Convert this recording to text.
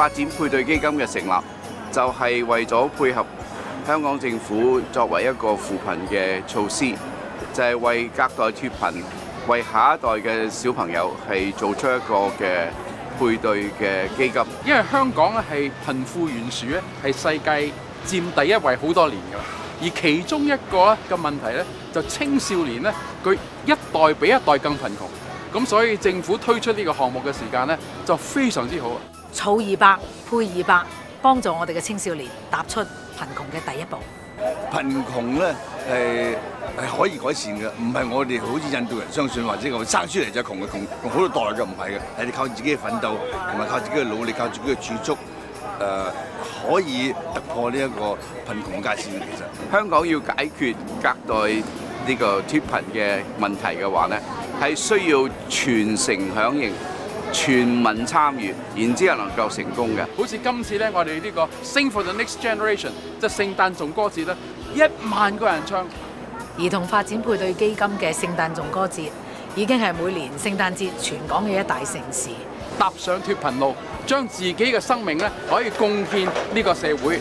發展配對基金嘅成立，就係為咗配合香港政府作為一個扶貧嘅措施，就係為隔代脫貧，為下一代嘅小朋友係做出一個嘅配對嘅基金。因為香港咧係貧富懸殊咧係世界佔第一位好多年㗎啦，而其中一個咧嘅問題咧就青少年咧佢一代比一代更貧窮，咁所以政府推出呢個項目嘅時間咧就非常之好。儲200配200，幫助我哋嘅青少年踏出貧窮嘅第一步。貧窮咧係可以改善嘅，唔係我哋好似印度人相信或者我生出嚟就窮嘅，窮好多代嘅，唔係嘅，係你靠自己嘅奮鬥同埋靠自己嘅努力，靠自己嘅儲蓄，可以突破呢一個貧窮界線。其實香港要解決隔代呢個脫貧嘅問題嘅話咧，係需要全城響應、全民參與，然之後能夠成功嘅。好似今次咧，我哋呢個 Sing for the Next Generation 即係聖誕頌歌節咧，1萬個人唱。兒童發展配對基金嘅聖誕頌歌節已經係每年聖誕節全港嘅一大盛事。踏上脫貧路，將自己嘅生命咧可以貢獻呢個社會。